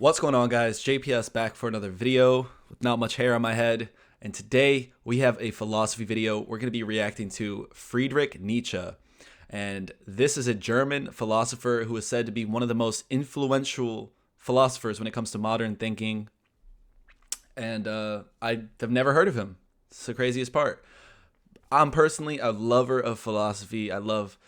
What's going on, guys? JPS back for another video with not much hair on my head. And today we have a philosophy video. We're going to be reacting to Friedrich Nietzsche. And this is a German philosopher who is said to be one of the most influential philosophers when it comes to modern thinking. And I have never heard of him. It's the craziest part. I'm personally a lover of philosophy. I love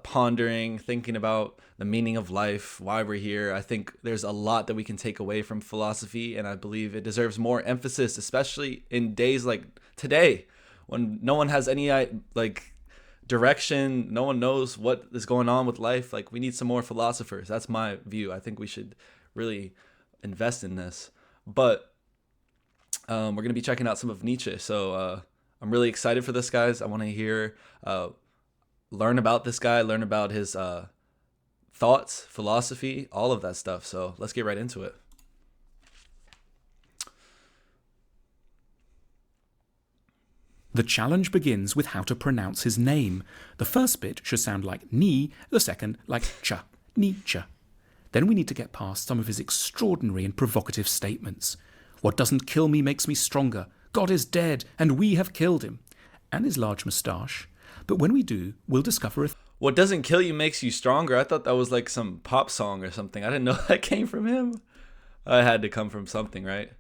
pondering, thinking about the meaning of life, why we're here. I think there's a lot that we can take away from philosophy, and I believe it deserves more emphasis, especially in days like today when no one has any direction, no one knows what is going on with life. Like, we need some more philosophers. That's my view. I think we should really invest in this. But we're going to be checking out some of Nietzsche, so I'm really excited for this, guys. I want to hear learn about this guy, learn about his thoughts, philosophy, all of that stuff. So let's get right into it. The challenge begins with how to pronounce his name. The first bit should sound like ni, the second like cha, Nietzsche. Then we need to get past some of his extraordinary and provocative statements. What doesn't kill me makes me stronger. God is dead, and we have killed him. And his large moustache. But when we do, we'll discover What doesn't kill you makes you stronger. I thought that was like some pop song or something. I didn't know that came from him. It had to come from something, right?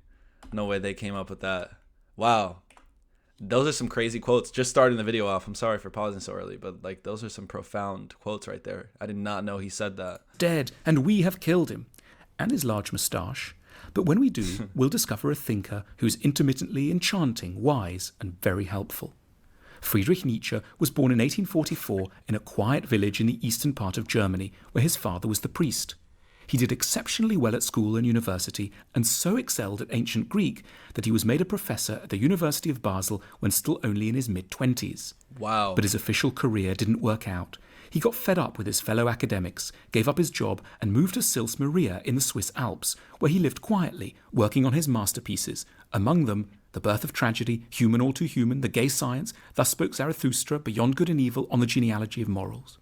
No way they came up with that. Wow. Those are some crazy quotes. Just starting the video off. I'm sorry for pausing so early, but like those are some profound quotes right there. I did not know he said that. dead, and we have killed him. And his large moustache. But when we do, we'll discover a thinker who's intermittently enchanting, wise, and very helpful. Friedrich Nietzsche was born in 1844 in a quiet village in the eastern part of Germany, where his father was the priest. He did exceptionally well at school and university, and so excelled at ancient Greek that he was made a professor at the University of Basel when still only in his mid-20s. Wow. But his official career didn't work out. He got fed up with his fellow academics, gave up his job, and moved to Sils Maria in the Swiss Alps, where he lived quietly, working on his masterpieces, among them The Birth of Tragedy, Human All Too Human, The Gay Science, Thus Spoke Zarathustra, Beyond Good and Evil, On the Genealogy of Morals.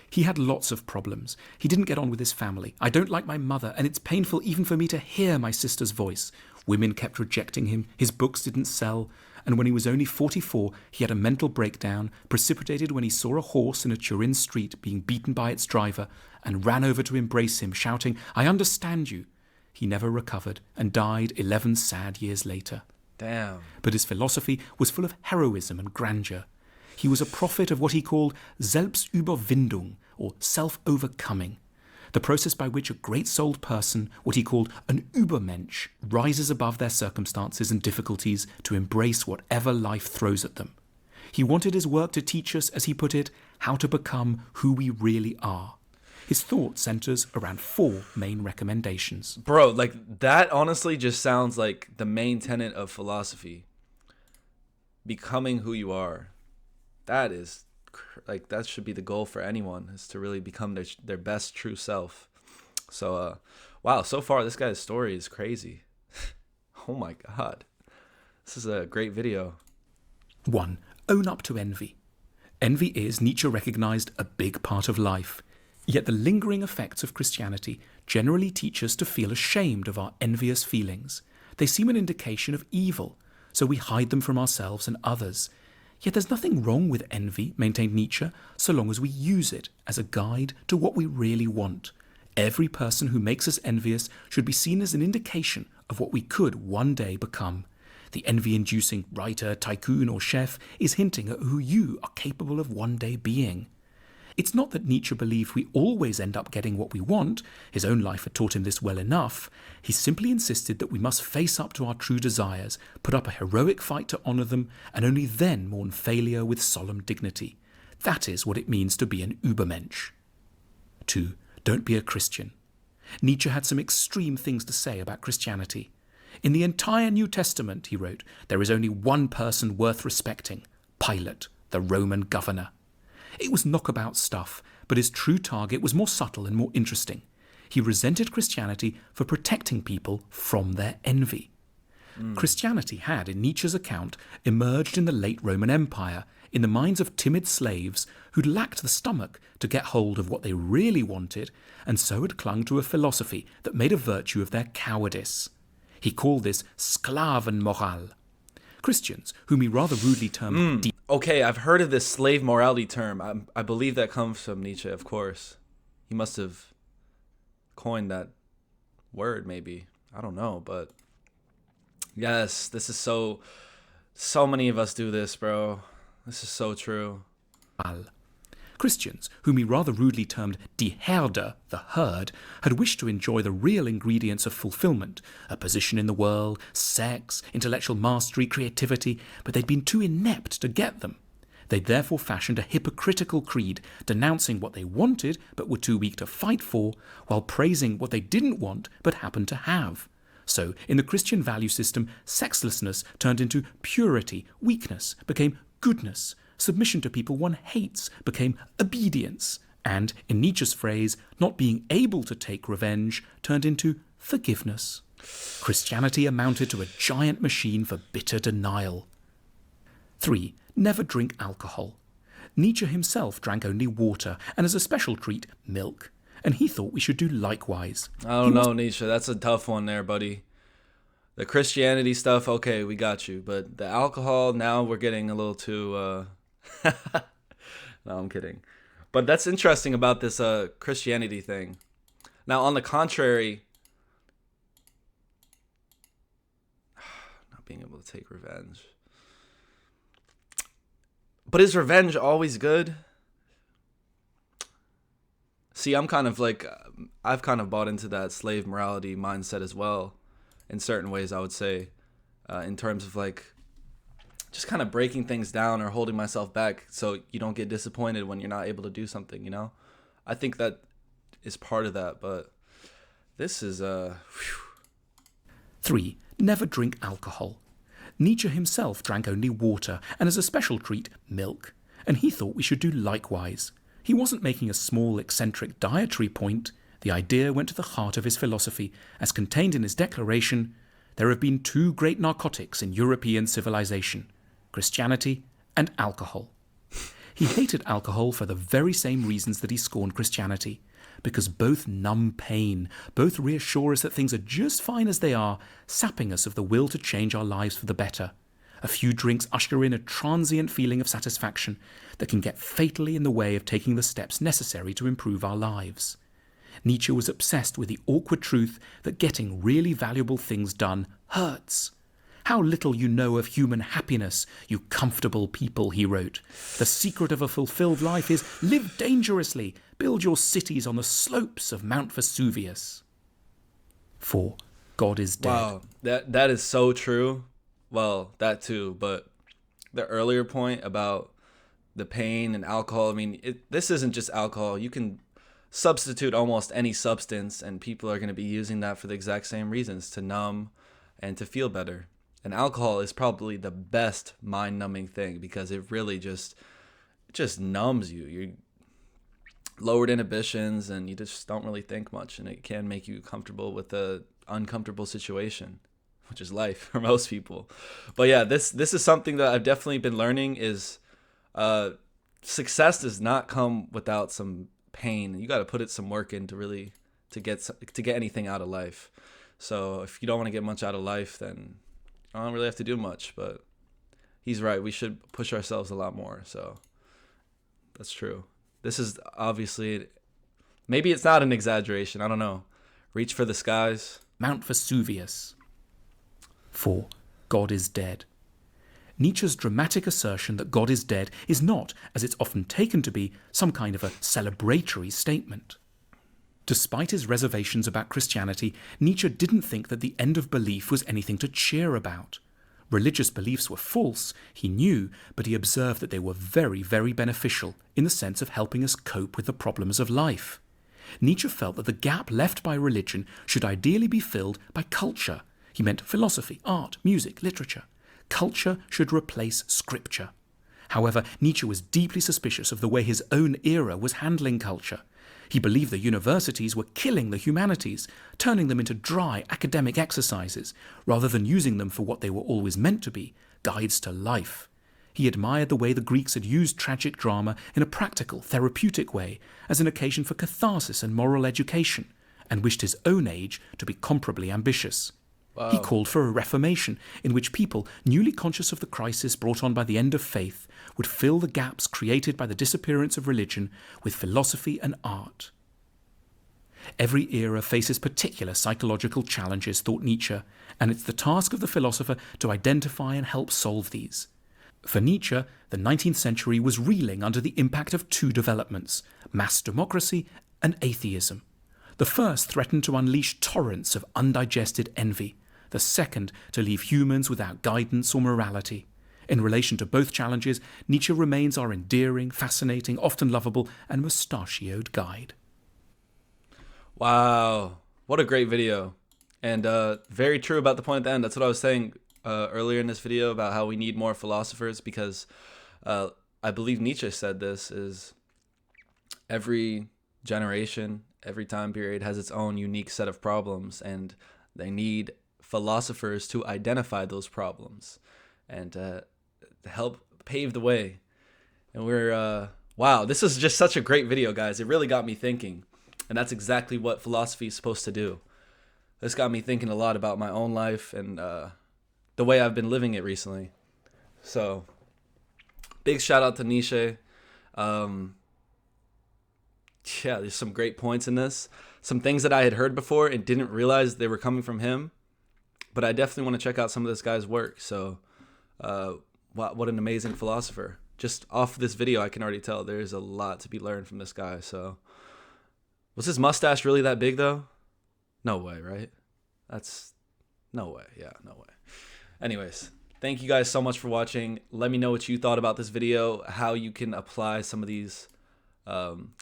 He had lots of problems. He didn't get on with his family. I don't like my mother, and it's painful even for me to hear my sister's voice. Women kept rejecting him, his books didn't sell, and when he was only 44, he had a mental breakdown, precipitated when he saw a horse in a Turin street being beaten by its driver, and ran over to embrace him, shouting, "I understand you." He never recovered, and died 11 sad years later. Damn. But his philosophy was full of heroism and grandeur. He was a prophet of what he called Selbstüberwindung, or self-overcoming, the process by which a great-souled person, what he called an Übermensch, rises above their circumstances and difficulties to embrace whatever life throws at them. He wanted his work to teach us, as he put it, how to become who we really are. His thought centers around 4 main recommendations. Bro, like that honestly just sounds like the main tenet of philosophy. Becoming who you are. That is like, that should be the goal for anyone, is to really become their best true self. So wow, so far this guy's story is crazy. Oh my god. This is a great video. 1. Own up to envy. Envy is, Nietzsche recognized, a big part of life. Yet the lingering effects of Christianity generally teach us to feel ashamed of our envious feelings. They seem an indication of evil, so we hide them from ourselves and others. Yet there's nothing wrong with envy, maintained Nietzsche, so long as we use it as a guide to what we really want. Every person who makes us envious should be seen as an indication of what we could one day become. The envy-inducing writer, tycoon, or chef is hinting at who you are capable of one day being. It's not that Nietzsche believed we always end up getting what we want. His own life had taught him this well enough. He simply insisted that we must face up to our true desires, put up a heroic fight to honour them, and only then mourn failure with solemn dignity. That is what it means to be an Übermensch. 2. Don't be a Christian. Nietzsche had some extreme things to say about Christianity. In the entire New Testament, he wrote, there is only one person worth respecting, Pilate, the Roman governor. It was knockabout stuff, but his true target was more subtle and more interesting. He resented Christianity for protecting people from their envy. Christianity had, in Nietzsche's account, emerged in the late Roman Empire. in the minds of timid slaves who'd lacked the stomach to get hold of what they really wanted, and so had clung to a philosophy that made a virtue of their cowardice. He called this Sklavenmoral. Christians, whom he rather rudely termed Okay, I've heard of this slave morality term. I believe that comes from Nietzsche, of course. He must have coined that word, maybe. I don't know, but yes, this is so many of us do this, bro. This is so true. Christians, whom he rather rudely termed die Herde, the herd, had wished to enjoy the real ingredients of fulfillment, a position in the world, sex, intellectual mastery, creativity, but they'd been too inept to get them. They'd therefore fashioned a hypocritical creed, denouncing what they wanted but were too weak to fight for, while praising what they didn't want but happened to have. So, in the Christian value system, sexlessness turned into purity, weakness became goodness, submission to people one hates became obedience, and, in Nietzsche's phrase, not being able to take revenge turned into forgiveness. Christianity amounted to a giant machine for bitter denial. 3. Never drink alcohol. Nietzsche himself drank only water, and as a special treat, milk, and he thought we should do likewise. I don't know, Nietzsche. That's a tough one there, buddy. The Christianity stuff, okay, we got you. But the alcohol, now we're getting a little too... No, I'm kidding. But that's interesting about this Christianity thing. Now, on the contrary, not being able to take revenge. But is revenge always good? See, I'm kind of like, I've kind of bought into that slave morality mindset as well. In certain ways, I would say, in terms of like, just kind of breaking things down or holding myself back so you don't get disappointed when you're not able to do something, you know? I think that is part of that, but this is, 3. Never drink alcohol. Nietzsche himself drank only water, and as a special treat, milk, and he thought we should do likewise. He wasn't making a small, eccentric dietary point. The idea went to the heart of his philosophy, as contained in his declaration, "There have been two great narcotics in European civilization, Christianity and alcohol." He hated alcohol for the very same reasons that he scorned Christianity, because both numb pain, both reassure us that things are just fine as they are, sapping us of the will to change our lives for the better. A few drinks usher in a transient feeling of satisfaction that can get fatally in the way of taking the steps necessary to improve our lives. Nietzsche was obsessed with the awkward truth that getting really valuable things done hurts. "How little you know of human happiness, you comfortable people," he wrote. "The secret of a fulfilled life is live dangerously, build your cities on the slopes of Mount Vesuvius." 4. God is dead. Wow, that is so true. Well, that too, but the earlier point about the pain and alcohol, I mean, this isn't just alcohol. You can substitute almost any substance, and people are going to be using that for the exact same reasons, to numb and to feel better. And alcohol is probably the best mind-numbing thing because it really just numbs you. You lowered inhibitions, and you just don't really think much, and it can make you comfortable with the uncomfortable situation, which is life for most people. But yeah, this is something that I've definitely been learning is success does not come without some pain. You got to put it some work in to get anything out of life. So if you don't want to get much out of life, then I don't really have to do much. But he's right. We should push ourselves a lot more. So that's true. This is obviously, maybe it's not an exaggeration. I don't know. Reach for the skies. Mount Vesuvius. 4. God is dead. Nietzsche's dramatic assertion that God is dead is not, as it's often taken to be, some kind of a celebratory statement. Despite his reservations about Christianity, Nietzsche didn't think that the end of belief was anything to cheer about. Religious beliefs were false, he knew, but he observed that they were very, very beneficial in the sense of helping us cope with the problems of life. Nietzsche felt that the gap left by religion should ideally be filled by culture. He meant philosophy, art, music, literature. Culture should replace scripture. However, Nietzsche was deeply suspicious of the way his own era was handling culture. He believed the universities were killing the humanities, turning them into dry academic exercises, rather than using them for what they were always meant to be, guides to life. He admired the way the Greeks had used tragic drama in a practical, therapeutic way as an occasion for catharsis and moral education, and wished his own age to be comparably ambitious. Wow. He called for a reformation in which people, newly conscious of the crisis brought on by the end of faith, would fill the gaps created by the disappearance of religion with philosophy and art. Every era faces particular psychological challenges, thought Nietzsche, and it's the task of the philosopher to identify and help solve these. For Nietzsche, the 19th century was reeling under the impact of two developments, mass democracy and atheism. The first threatened to unleash torrents of undigested envy, the second to leave humans without guidance or morality. In relation to both challenges, Nietzsche remains our endearing, fascinating, often lovable, and mustachioed guide. Wow, what a great video. And very true about the point at the end. That's what I was saying earlier in this video about how we need more philosophers, because I believe Nietzsche said this, is every generation, every time period has its own unique set of problems, and they need philosophers to identify those problems and to help pave the way. And we're, wow, this is just such a great video, guys. It really got me thinking. And that's exactly what philosophy is supposed to do. This got me thinking a lot about my own life and the way I've been living it recently. So, big shout out to Nietzsche. Yeah, there's some great points in this. Some things that I had heard before and didn't realize they were coming from him. But I definitely want to check out some of this guy's work. So, what an amazing philosopher. Just off this video, I can already tell there's a lot to be learned from this guy. So, was his mustache really that big, though? No way, right? That's no way. Yeah, no way. Anyways, thank you guys so much for watching. Let me know what you thought about this video, how you can apply some of these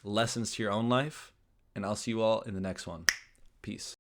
lessons to your own life. And I'll see you all in the next one. Peace.